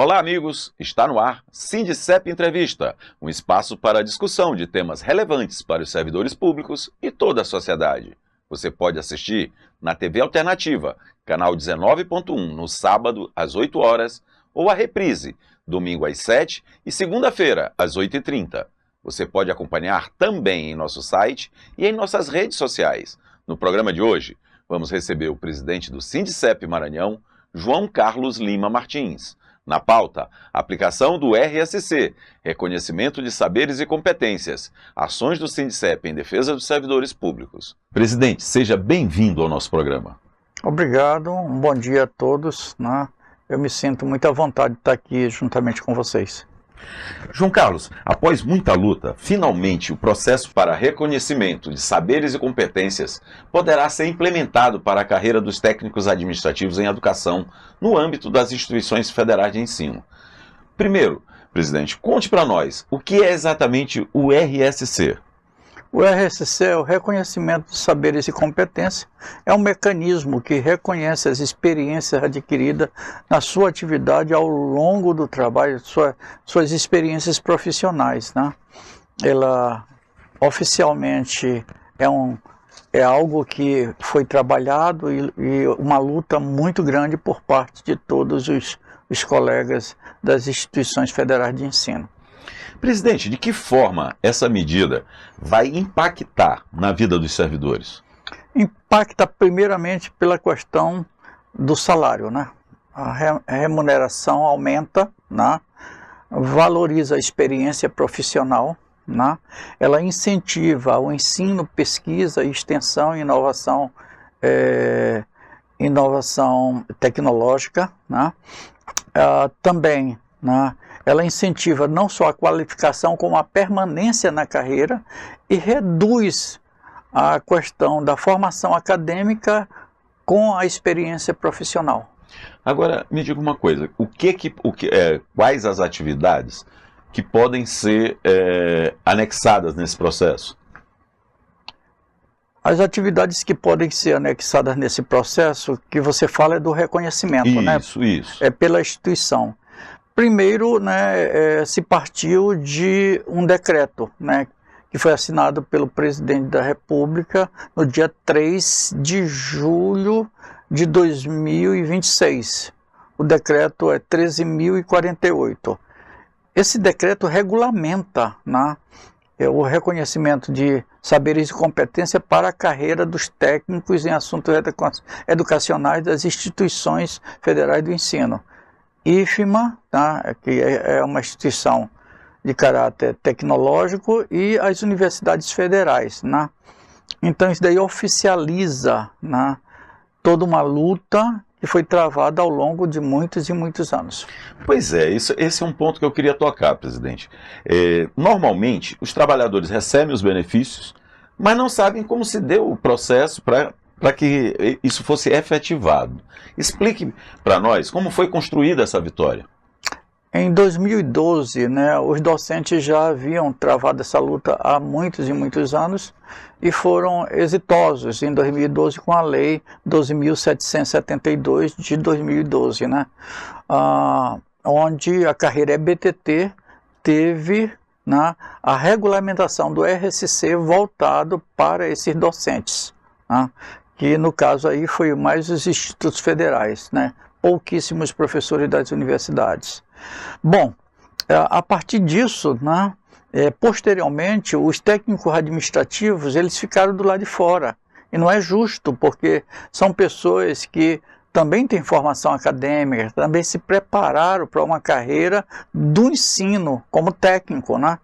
Olá, amigos! Está no ar Sindicep Entrevista, um espaço para a discussão de temas relevantes para os servidores públicos e toda a sociedade. Você pode assistir na TV Alternativa, canal 19.1, no sábado às 8 horas, ou a reprise, domingo às 7 e segunda-feira às 8h30. Você pode acompanhar também em nosso site e em nossas redes sociais. No programa de hoje, vamos receber o presidente do Sindicep Maranhão, João Carlos Lima Martins. Na pauta, aplicação do RSC, reconhecimento de saberes e competências, ações do Sindicep em defesa dos servidores públicos. Presidente, seja bem-vindo ao nosso programa. Obrigado, um bom dia a todos, né? Eu me sinto muito à vontade de estar aqui juntamente com vocês. João Carlos, após muita luta, finalmente o processo para reconhecimento de saberes e competências poderá ser implementado para a carreira dos técnicos administrativos em educação no âmbito das instituições federais de ensino. Primeiro, presidente, conte para nós o que é exatamente o RSC. O RSC é o reconhecimento de saberes e competências, é um mecanismo que reconhece as experiências adquiridas na sua atividade ao longo do trabalho, suas experiências profissionais, né? Ela oficialmente é algo que foi trabalhado e uma luta muito grande por parte de todos os colegas das instituições federais de ensino. Presidente, de que forma essa medida vai impactar na vida dos servidores? Impacta primeiramente pela questão do salário, né? A remuneração aumenta, né? Valoriza a experiência profissional, né? Ela incentiva o ensino, pesquisa, extensão e inovação tecnológica, né? Também, né? Ela incentiva não só a qualificação, como a permanência na carreira e reduz a questão da formação acadêmica com a experiência profissional. Agora, me diga uma coisa, quais as atividades que podem ser anexadas nesse processo? As atividades que podem ser anexadas nesse processo, que você fala é do reconhecimento, né? Isso. É pela instituição. Primeiro, né, se partiu de um decreto, né, que foi assinado pelo presidente da República no dia 3 de julho de 2026. O decreto é 13.048. Esse decreto regulamenta, né, o reconhecimento de saberes e competência para a carreira dos técnicos em assuntos educacionais das instituições federais do ensino. IFMA, tá, que é uma instituição de caráter tecnológico, e as universidades federais, né? Então isso daí oficializa, né, toda uma luta que foi travada ao longo de muitos e muitos anos. Pois é, esse é um ponto que eu queria tocar, presidente. Normalmente, os trabalhadores recebem os benefícios, mas não sabem como se deu o processo para que isso fosse efetivado. Explique para nós como foi construída essa vitória. Em 2012, né, os docentes já haviam travado essa luta há muitos e muitos anos e foram exitosos em 2012 com a Lei 12.772 de 2012, né, onde a carreira EBTT teve, né, a regulamentação do RSC voltado para esses docentes, né, que no caso aí foi mais os institutos federais, né? Pouquíssimos professores das universidades. Bom, a partir disso, né, posteriormente, os técnicos administrativos, eles ficaram do lado de fora. E não é justo, porque são pessoas que também têm formação acadêmica, também se prepararam para uma carreira do ensino como técnico, né?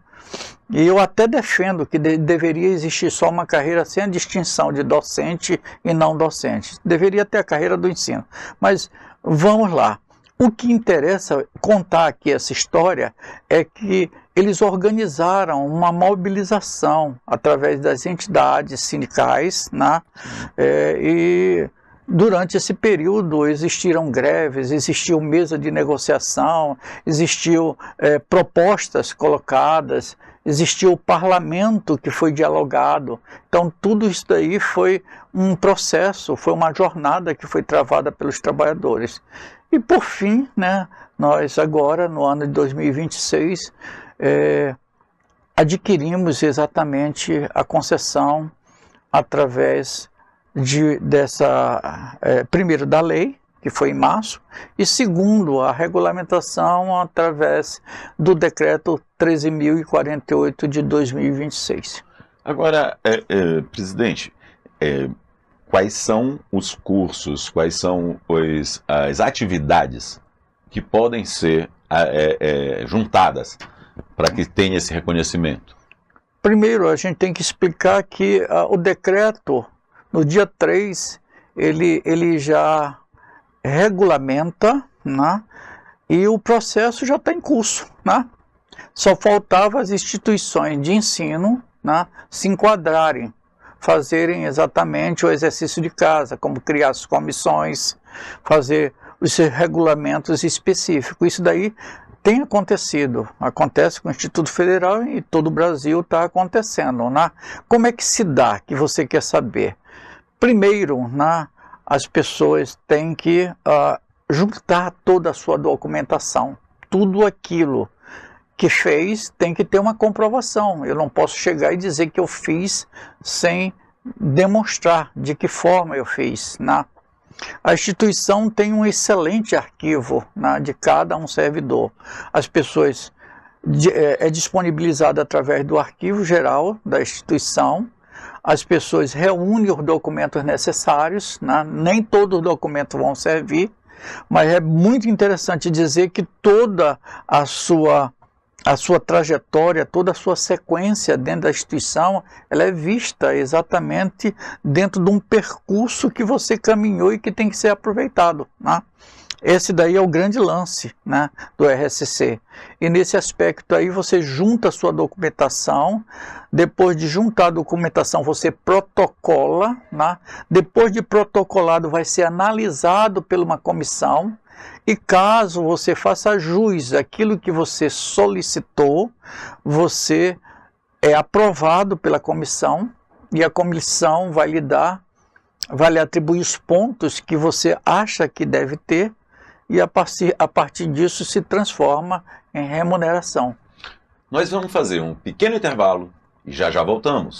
E eu até defendo que deveria existir só uma carreira sem a distinção de docente e não docente. Deveria ter a carreira do ensino. Mas vamos lá. O que interessa contar aqui essa história é que eles organizaram uma mobilização através das entidades sindicais, né? E durante esse período existiram greves, existiu mesa de negociação, existiu propostas colocadas, existiu o parlamento que foi dialogado. Então tudo isso daí foi um processo, foi uma jornada que foi travada pelos trabalhadores. E por fim, né, nós agora, no ano de 2026, adquirimos exatamente a concessão através primeiro da lei, que foi em março, e segundo, a regulamentação através do decreto 13.048 de 2026. Agora, presidente, quais são os cursos, quais são as atividades que podem ser juntadas para que tenha esse reconhecimento? Primeiro, a gente tem que explicar que o decreto, no dia 3, ele já regulamenta, né, e o processo já está em curso, né? Só faltava as instituições de ensino, né, se enquadrarem, fazerem exatamente o exercício de casa, como criar as comissões, fazer os regulamentos específicos. Isso daí tem acontecido, acontece com o Instituto Federal e todo o Brasil está acontecendo, né? Como é que se dá, que você quer saber? Primeiro, né, as pessoas têm que juntar toda a sua documentação, tudo aquilo que fez tem que ter uma comprovação. Eu não posso chegar e dizer que eu fiz sem demonstrar de que forma eu fiz, né? A instituição tem um excelente arquivo, né, de cada um servidor. As pessoas é disponibilizado através do arquivo geral da instituição. As pessoas reúnem os documentos necessários, né? Nem todos os documentos vão servir, mas é muito interessante dizer que toda a sua trajetória, toda a sua sequência dentro da instituição, ela é vista exatamente dentro de um percurso que você caminhou e que tem que ser aproveitado, né? Esse daí é o grande lance, né, do RSC. E nesse aspecto aí você junta a sua documentação, depois de juntar a documentação você protocola, né? Depois de protocolado vai ser analisado por uma comissão, e caso você faça jus àquilo que você solicitou, você é aprovado pela comissão, e a comissão vai lhe atribuir os pontos que você acha que deve ter, e a partir disso se transforma em remuneração. Nós vamos fazer um pequeno intervalo e já voltamos.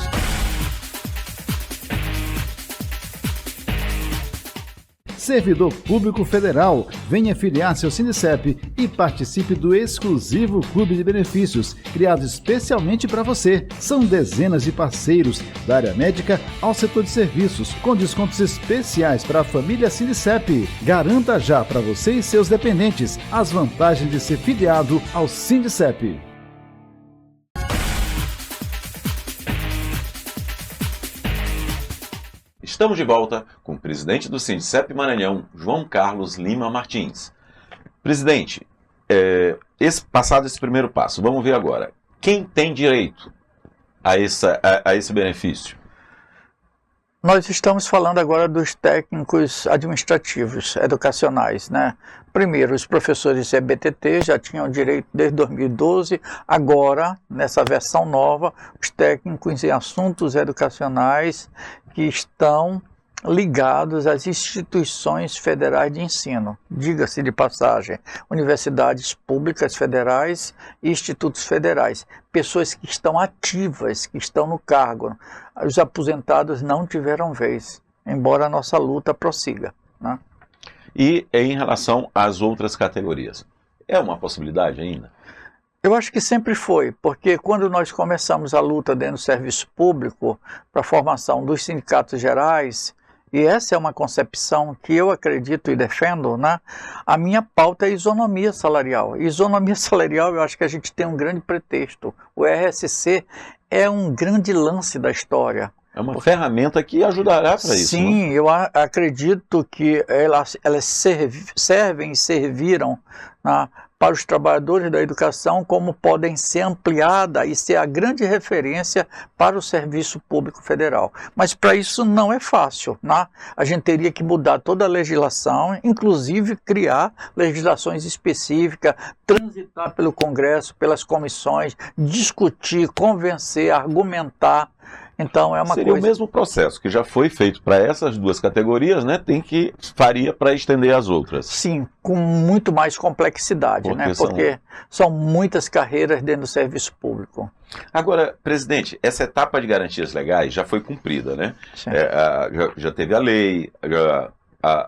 Servidor Público Federal, venha filiar-se ao Sindicep e participe do exclusivo Clube de Benefícios, criado especialmente para você. São dezenas de parceiros, da área médica ao setor de serviços, com descontos especiais para a família Sindicep. Garanta já para você e seus dependentes as vantagens de ser filiado ao Sindicep. Estamos de volta com o presidente do Sindicep Maranhão, João Carlos Lima Martins. Presidente, passado esse primeiro passo, vamos ver agora. Quem tem direito a esse benefício? Nós estamos falando agora dos técnicos administrativos, educacionais, né? Primeiro, os professores de EBTT já tinham direito desde 2012, agora, nessa versão nova, os técnicos em assuntos educacionais que estão ligados às instituições federais de ensino, diga-se de passagem, universidades públicas federais e institutos federais, pessoas que estão ativas, que estão no cargo. Os aposentados não tiveram vez, embora a nossa luta prossiga, né? E em relação às outras categorias, é uma possibilidade ainda? Eu acho que sempre foi, porque quando nós começamos a luta dentro do serviço público para a formação dos sindicatos gerais, e essa é uma concepção que eu acredito e defendo, né? A minha pauta é isonomia salarial. Isonomia salarial, eu acho que a gente tem um grande pretexto. O RSC é um grande lance da história. É uma ferramenta que ajudará para isso. Sim, né? eu acredito que elas servem e serviram, né, para os trabalhadores da educação, como podem ser ampliadas e ser a grande referência para o Serviço Público Federal. Mas para isso não é fácil, né? A gente teria que mudar toda a legislação, inclusive criar legislações específicas, transitar pelo Congresso, pelas comissões, discutir, convencer, argumentar. Então é uma Seria coisa... o mesmo processo que já foi feito para essas duas categorias, né? Faria para estender as outras. Sim, com muito mais complexidade, né? Porque são muitas carreiras dentro do serviço público. Agora, presidente, essa etapa de garantias legais já foi cumprida, né? Já teve a lei,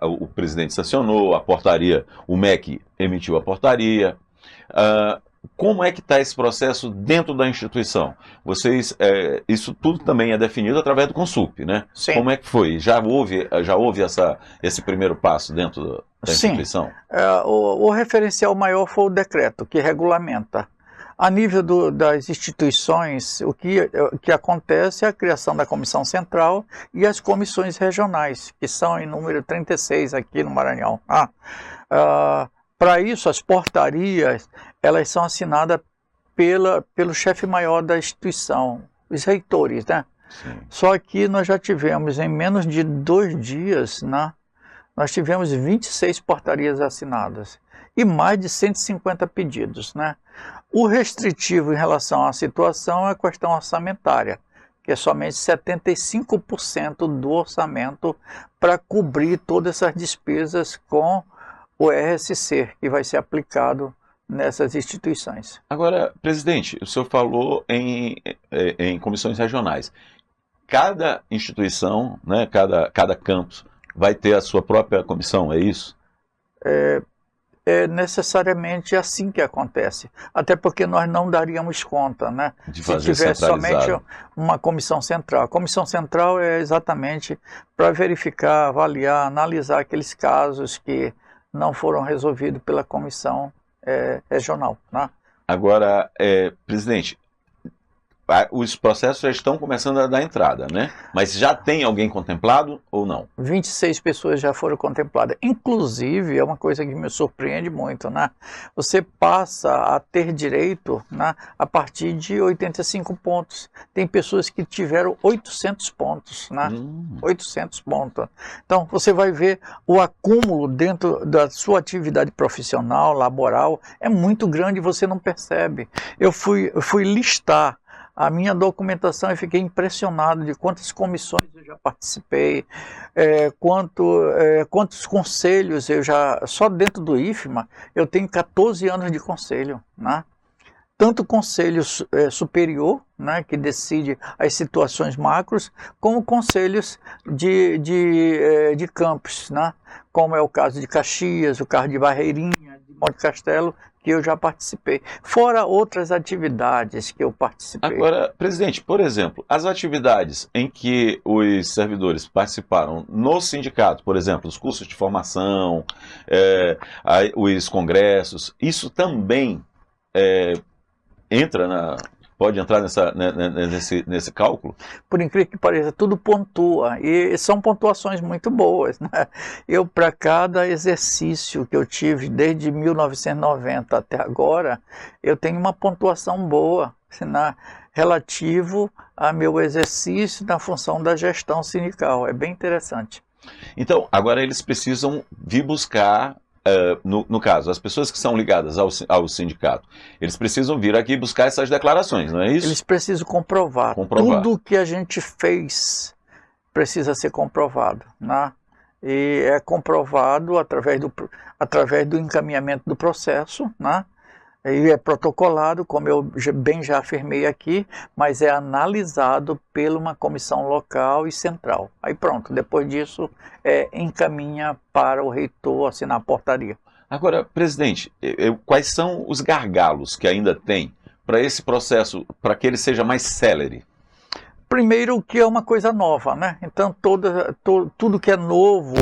o presidente sancionou, a portaria, o MEC emitiu a portaria. Como é que está esse processo dentro da instituição? Isso tudo também é definido através do Consup, né? Sim. Como é que foi? Já houve esse primeiro passo dentro da instituição? Sim. O referencial maior foi o decreto, que regulamenta. A nível das instituições, o que acontece é a criação da comissão central e as comissões regionais, que são em número 36 aqui no Maranhão. Para isso, as portarias, elas são assinadas pelo chefe maior da instituição, os reitores, né? Sim. Só que nós já tivemos, em menos de 2 dias, né, nós tivemos 26 portarias assinadas e mais de 150 pedidos, né? O restritivo em relação à situação é a questão orçamentária, que é somente 75% do orçamento para cobrir todas essas despesas com o RSC, que vai ser aplicado nessas instituições. Agora, presidente, o senhor falou em comissões regionais. Cada instituição, né, cada campus vai ter a sua própria comissão, é isso? É necessariamente assim que acontece. Até porque nós não daríamos conta, né? De se fazer tivesse centralizado. somente uma comissão central. A comissão central é exatamente para verificar, avaliar, analisar aqueles casos que não foram resolvidos pela comissão regional, né? Agora, presidente, os processos já estão começando a dar entrada, né? Mas já tem alguém contemplado ou não? 26 pessoas já foram contempladas. Inclusive, é uma coisa que me surpreende muito, né? Você passa a ter direito, né, a partir de 85 pontos. Tem pessoas que tiveram 800 pontos, né? 800 pontos. Então, você vai ver o acúmulo dentro da sua atividade profissional, laboral, é muito grande e você não percebe. Eu fui listar a minha documentação e fiquei impressionado de quantas comissões eu já participei, quantos conselhos eu já... Só dentro do IFMA eu tenho 14 anos de conselho, né? Tanto conselho superior, né, que decide as situações macros, como conselhos de campos, né? Como é o caso de Caxias, o caso de Barreirinha, de Monte Castelo, que eu já participei, fora outras atividades que eu participei. Agora, presidente, por exemplo, as atividades em que os servidores participaram no sindicato, por exemplo, os cursos de formação, os congressos, isso também pode entrar nesse cálculo? Por incrível que pareça, tudo pontua, e são pontuações muito boas, né? Eu, para cada exercício que eu tive desde 1990 até agora, eu tenho uma pontuação boa, relativo a meu exercício na função da gestão sindical. É bem interessante. Então, agora eles precisam vir buscar... no caso, as pessoas que são ligadas ao sindicato, eles precisam vir aqui buscar essas declarações, não é isso? Eles precisam comprovar. Tudo que a gente fez precisa ser comprovado, né? E é comprovado através do encaminhamento do processo, né? E é protocolado, como eu já afirmei aqui, mas é analisado por uma comissão local e central. Aí pronto, depois disso encaminha para o reitor assinar a portaria. Agora, presidente, quais são os gargalos que ainda tem para esse processo, para que ele seja mais célere? Primeiro, que é uma coisa nova, né? Então tudo que é novo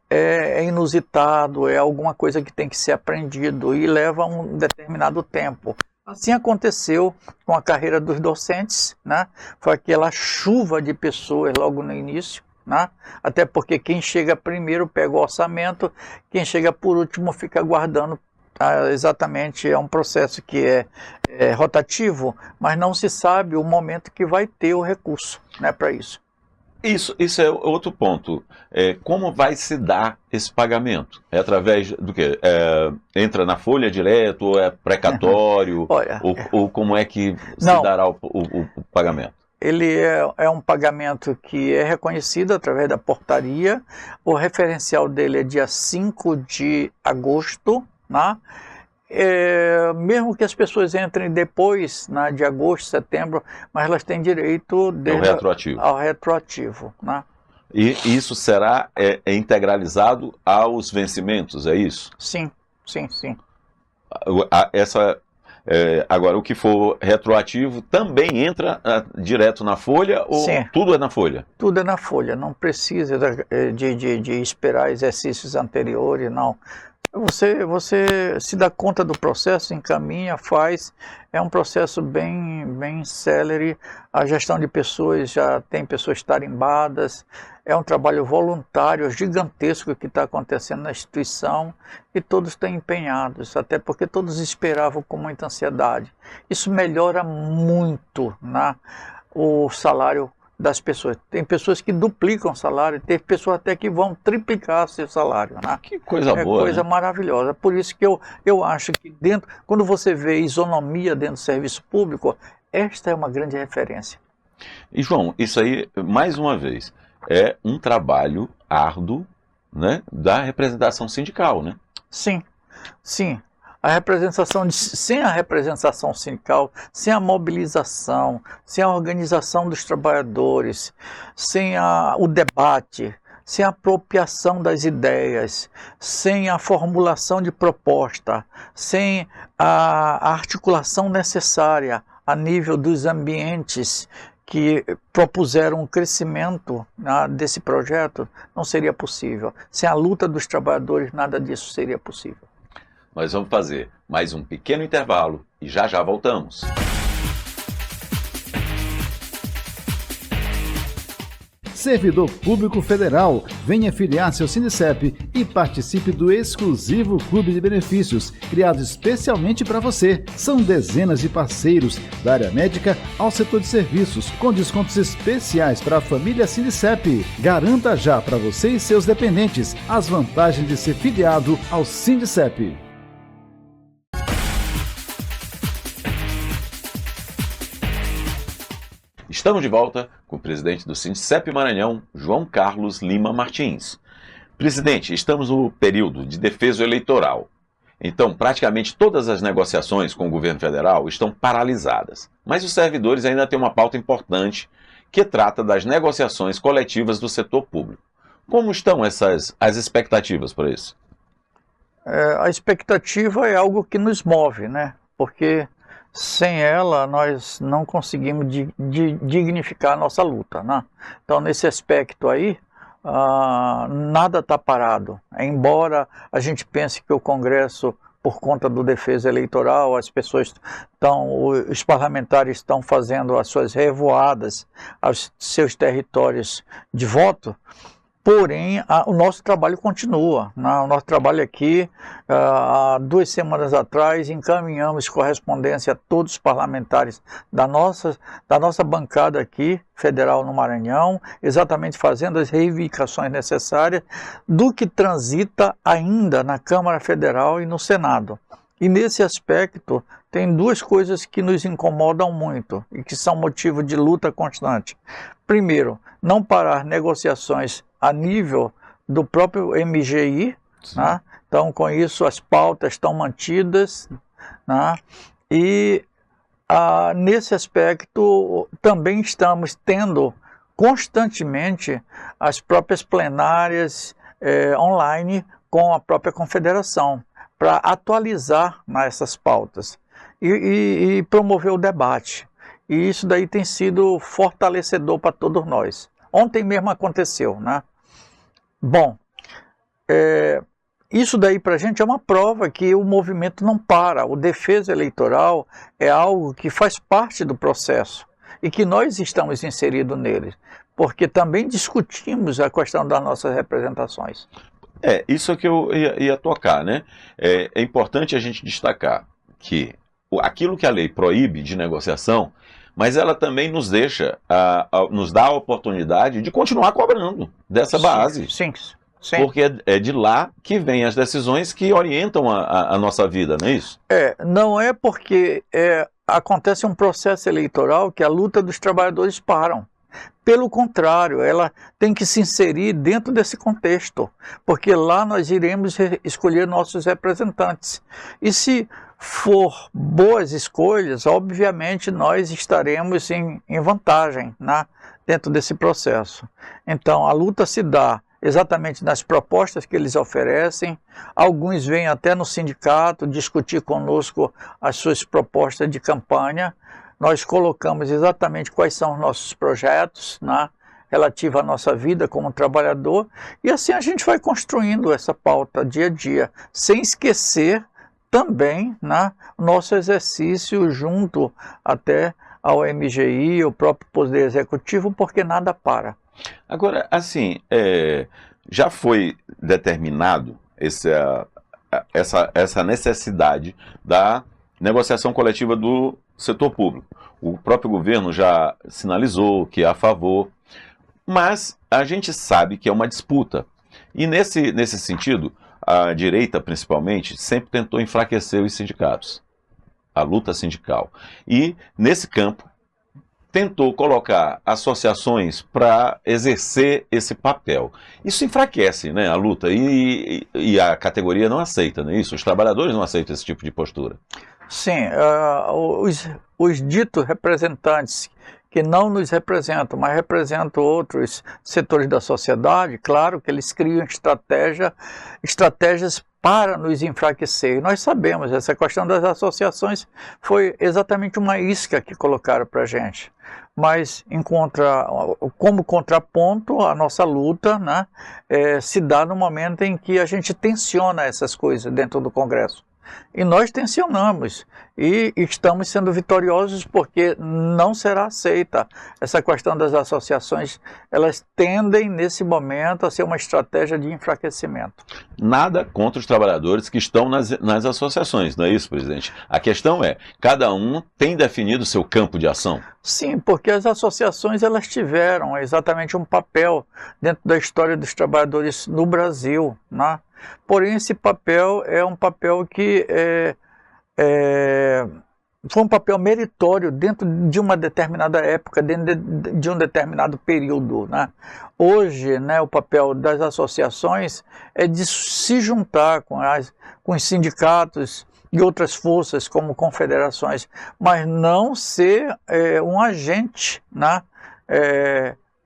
é inusitado, é alguma coisa que tem que ser aprendido e leva um determinado tempo. Assim aconteceu com a carreira dos docentes, né? Foi aquela chuva de pessoas logo no início, né? Até porque quem chega primeiro pega o orçamento, quem chega por último fica aguardando. Exatamente, é um processo que é rotativo, mas não se sabe o momento que vai ter o recurso, né, para isso. Isso é outro ponto. Como vai se dar esse pagamento? É através do quê? Entra na folha direto, ou é precatório? Olha, ou como é que se dará o pagamento? ele é um pagamento que é reconhecido através da portaria. O referencial dele é dia 5 de agosto, né? Mesmo que as pessoas entrem depois, né, de agosto, setembro, mas elas têm direito ao retroativo, né? E isso será integralizado aos vencimentos, é isso? Sim, sim, sim. Agora, o que for retroativo também entra direto na folha ou Sim. Tudo é na folha? Tudo é na folha, não precisa de esperar exercícios anteriores, não. Você se dá conta do processo, encaminha, faz. É um processo bem célere. A gestão de pessoas, já tem pessoas tarimbadas. É um trabalho voluntário gigantesco que está acontecendo na instituição e todos estão empenhados, até porque todos esperavam com muita ansiedade. Isso melhora muito, né, o salário das pessoas. Tem pessoas que duplicam o salário, tem pessoas até que vão triplicar seu salário, né? Que coisa boa, coisa, né? Maravilhosa. Por isso que eu acho que quando você vê isonomia dentro do serviço público, esta é uma grande referência. E João, isso aí, mais uma vez, é um trabalho árduo, né, da representação sindical, né? Sim, sim. Sem a representação sindical, sem a mobilização, sem a organização dos trabalhadores, sem o debate, sem a apropriação das ideias, sem a formulação de proposta, sem a articulação necessária a nível dos ambientes que propuseram o crescimento, né, desse projeto, não seria possível. Sem a luta dos trabalhadores, nada disso seria possível. Nós vamos fazer mais um pequeno intervalo e já voltamos. Servidor Público Federal, venha filiar-se ao Sindicep e participe do exclusivo Clube de Benefícios, criado especialmente para você. São dezenas de parceiros, da área médica ao setor de serviços, com descontos especiais para a família Sindicep. Garanta já para você e seus dependentes as vantagens de ser filiado ao Sindicep. Estamos de volta com o presidente do Sindicep Maranhão, João Carlos Lima Martins. Presidente, estamos no período de defeso eleitoral. Então, praticamente todas as negociações com o governo federal estão paralisadas. Mas os servidores ainda têm uma pauta importante que trata das negociações coletivas do setor público. Como estão as expectativas para isso? A expectativa é algo que nos move, né? Porque sem ela, nós não conseguimos dignificar a nossa luta, né? Então, nesse aspecto aí, nada está parado. Embora a gente pense que o Congresso, por conta do defesa eleitoral, os parlamentares estão fazendo as suas revoadas aos seus territórios de voto, porém, o nosso trabalho continua, né? O nosso trabalho aqui, há 2 semanas atrás, encaminhamos correspondência a todos os parlamentares da nossa bancada aqui, federal no Maranhão, exatamente fazendo as reivindicações necessárias do que transita ainda na Câmara Federal e no Senado. E nesse aspecto, tem 2 coisas que nos incomodam muito e que são motivo de luta constante. Primeiro, não parar negociações a nível do próprio MGI, né? Então, com isso, as pautas estão mantidas, né? E nesse aspecto também estamos tendo constantemente as próprias plenárias online com a própria confederação para atualizar essas pautas e promover o debate. E isso daí tem sido fortalecedor para todos nós. Ontem mesmo aconteceu, né? Bom, isso daí para a gente é uma prova que o movimento não para. O defesa eleitoral é algo que faz parte do processo e que nós estamos inseridos nele, porque também discutimos a questão das nossas representações. Isso é que eu ia tocar, né? É importante a gente destacar que aquilo que a lei proíbe de negociação, mas ela também nos deixa, nos dá a oportunidade de continuar cobrando dessa base. Sim. Porque é de lá que vêm as decisões que orientam a nossa vida, não é isso? Não é porque acontece um processo eleitoral que a luta dos trabalhadores param. Pelo contrário, ela tem que se inserir dentro desse contexto, porque lá nós iremos escolher nossos representantes. E se for boas escolhas, obviamente nós estaremos em vantagem, né, dentro desse processo. Então a luta se dá exatamente nas propostas que eles oferecem. Alguns vêm até no sindicato discutir conosco as suas propostas de campanha. Nós colocamos exatamente quais são os nossos projetos, né, relativo à nossa vida como trabalhador, e assim a gente vai construindo essa pauta dia a dia, sem esquecer também, né, o nosso exercício junto até ao MGI, o próprio Poder Executivo, porque nada para. Agora, assim, já foi determinado essa necessidade da negociação coletiva do setor público. O próprio governo já sinalizou que é a favor, mas a gente sabe que é uma disputa. E nesse sentido, a direita, principalmente, sempre tentou enfraquecer os sindicatos, a luta sindical. E, nesse campo, tentou colocar associações para exercer esse papel. Isso enfraquece, né, a luta e a categoria não aceita, não é isso? Os trabalhadores não aceitam esse tipo de postura. Sim, os ditos representantes que não nos representam, mas representam outros setores da sociedade, claro que eles criam estratégias para nos enfraquecer. E nós sabemos, essa questão das associações foi exatamente uma isca que colocaram para a gente. Mas como contraponto, a nossa luta, né, se dá no momento em que a gente tensiona essas coisas dentro do Congresso. E nós tensionamos e estamos sendo vitoriosos porque não será aceita essa questão das associações. Elas tendem nesse momento a ser uma estratégia de enfraquecimento. Nada contra os trabalhadores que estão nas associações, não é isso, presidente? A questão é, cada um tem definido o seu campo de ação? Sim, porque as associações elas tiveram exatamente um papel dentro da história dos trabalhadores no Brasil, né? Porém, esse papel é um papel que foi um papel meritório dentro de uma determinada época, dentro de um determinado período, né? Hoje, né, o papel das associações é de se juntar com os sindicatos e outras forças como confederações, mas não ser um agente, né,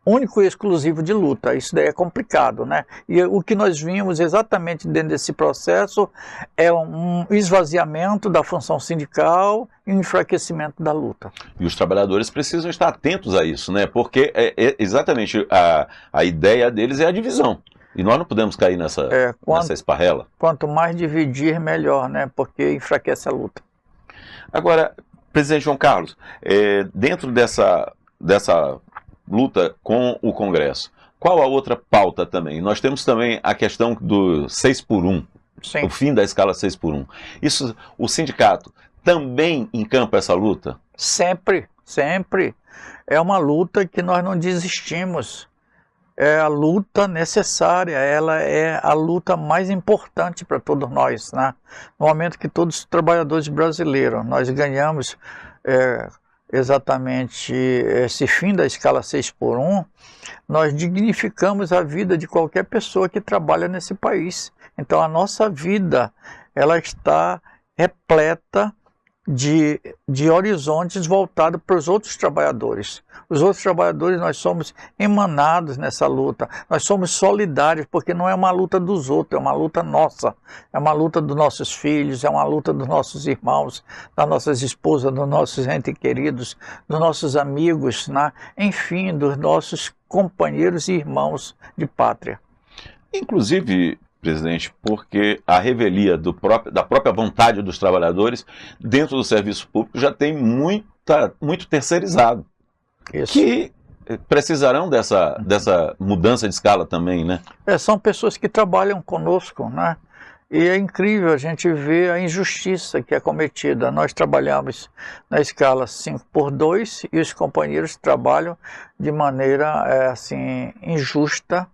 único e exclusivo de luta. Isso daí é complicado, né? E o que nós vimos exatamente dentro desse processo é um esvaziamento da função sindical e um enfraquecimento da luta. E os trabalhadores precisam estar atentos a isso, né? Porque exatamente a ideia deles é a divisão. E nós não podemos cair nessa esparrela. Quanto mais dividir, melhor, né? Porque enfraquece a luta. Agora, presidente João Carlos, dentro dessa luta com o Congresso, qual a outra pauta também? Nós temos também a questão do 6x1, Sim. O fim da escala 6x1. Isso, o sindicato também encampa essa luta? Sempre, sempre. É uma luta que nós não desistimos. É a luta necessária, ela é a luta mais importante para todos nós, né? No momento que todos os trabalhadores brasileiros, nós ganhamos exatamente esse fim da escala 6x1, nós dignificamos a vida de qualquer pessoa que trabalha nesse país. Então a nossa vida, ela está repleta de horizontes voltados para os outros trabalhadores. Os outros trabalhadores, nós somos emanados nessa luta, nós somos solidários, porque não é uma luta dos outros, é uma luta nossa, é uma luta dos nossos filhos, é uma luta dos nossos irmãos, das nossas esposas, dos nossos entes queridos, dos nossos amigos, né? Enfim, dos nossos companheiros e irmãos de pátria. Inclusive, presidente, porque a revelia da própria vontade dos trabalhadores dentro do serviço público já tem muito terceirizado. Isso. Que precisarão dessa mudança de escala também, né? São pessoas que trabalham conosco, né? E é incrível a gente ver a injustiça que é cometida. Nós trabalhamos na escala 5x2 e os companheiros trabalham de maneira assim, injusta,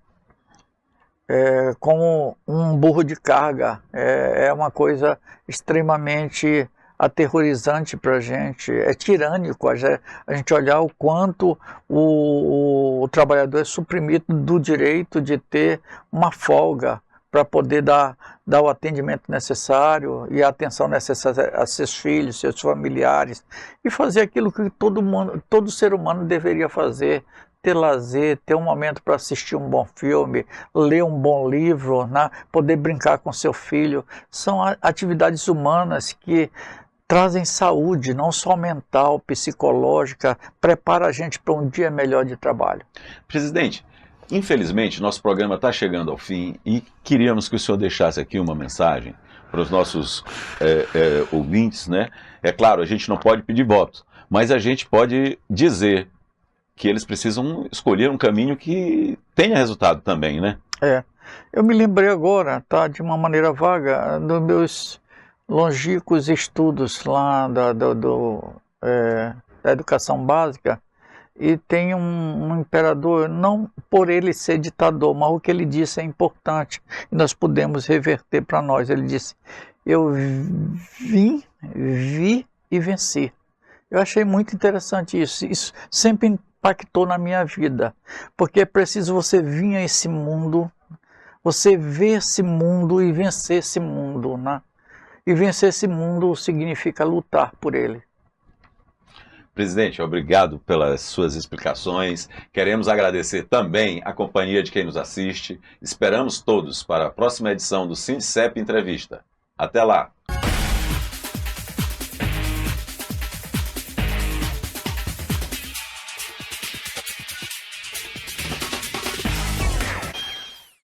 como um burro de carga. É uma coisa extremamente aterrorizante para a gente, é tirânico a gente olhar o quanto o trabalhador é suprimido do direito de ter uma folga para poder dar o atendimento necessário e a atenção necessária a seus filhos, seus familiares, e fazer aquilo que todo ser humano deveria fazer, ter lazer, ter um momento para assistir um bom filme, ler um bom livro, né? Poder brincar com seu filho. São atividades humanas que trazem saúde, não só mental, psicológica, prepara a gente para um dia melhor de trabalho. Presidente, infelizmente nosso programa está chegando ao fim e queríamos que o senhor deixasse aqui uma mensagem para os nossos ouvintes, né? É claro, a gente não pode pedir voto, mas a gente pode dizer que eles precisam escolher um caminho que tenha resultado também, né? Eu me lembrei agora, tá, de uma maneira vaga, dos meus longínquos estudos lá da educação básica, e tem um imperador, não por ele ser ditador, mas o que ele disse é importante, e nós podemos reverter para nós. Ele disse: eu vi e venci. Eu achei muito interessante isso. Isso sempre impactou na minha vida, porque é preciso você vir a esse mundo, você ver esse mundo e vencer esse mundo, né? E vencer esse mundo significa lutar por ele. Presidente, obrigado pelas suas explicações. Queremos agradecer também a companhia de quem nos assiste. Esperamos todos para a próxima edição do Sindicep Entrevista. Até lá!